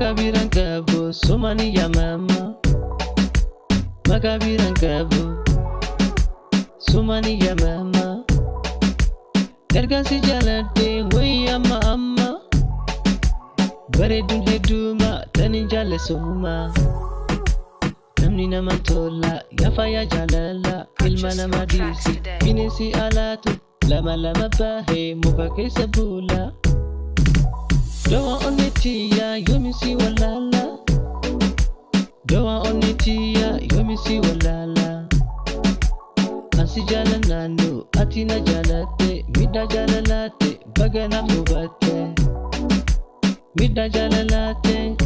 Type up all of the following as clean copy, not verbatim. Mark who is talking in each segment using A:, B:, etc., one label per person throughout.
A: Makabiran kabu sumani ya mama. Makabiran kabu sumani ya mama. Ergan si jalade way amma. Baredun heduma tani jale suma. Namni naman tola yafa ya jalala. Ilma nama disi binesi alatu. Lama bahe muka kesa bula. Doa onetiya yomisi walala. Doa onetiya yomisi walala. Ansi jalananu atina jalate. Mida jalalate bagana fubate. Mida jalalate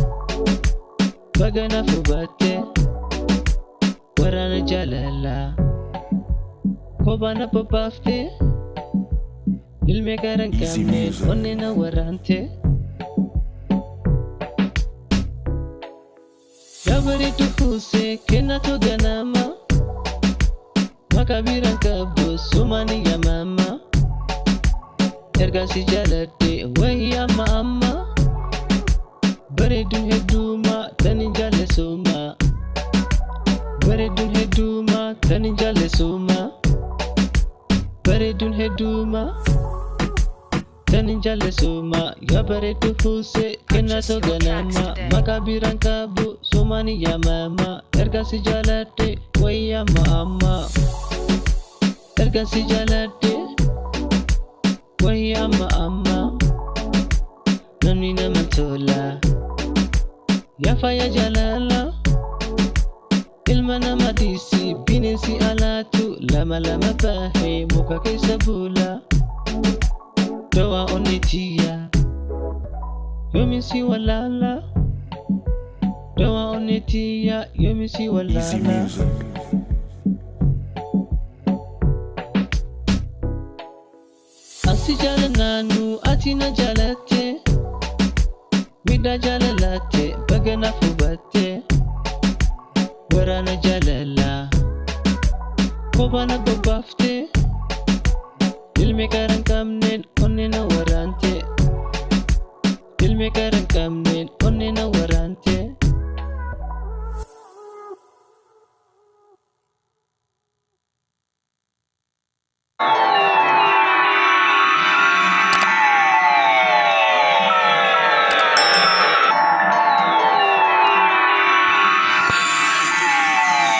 A: bagana fubate. Warana jalala kobana popafte. Ilme karan kame onena warante. Yabari tufuse kena to ganama. Makabiran kabu sumani ya mama. Erga si jalate way ya mama. Baredun heduma tani jale suma. Baredun heduma tani jale suma. Baredun heduma tani jale suma. Ya baredu huse kena to ganama. Makabiran kabu sumani ya mama. Erga si jalate way ya mama. Erga si jalate way ya mama. Namni naman tola yafa ya jalala. Ilma nama disi binesi alatu. Lama bahe muka kesa bula. Doa onetiya yomisi walala. Doa onetiya yomisi walala. Ansi jalananu atina jalate. Mida jalalate bagana fubate. Warana jalala kobana babafte. Ilme karan kamnen onena warante. Ilme karan kamnen onena warante.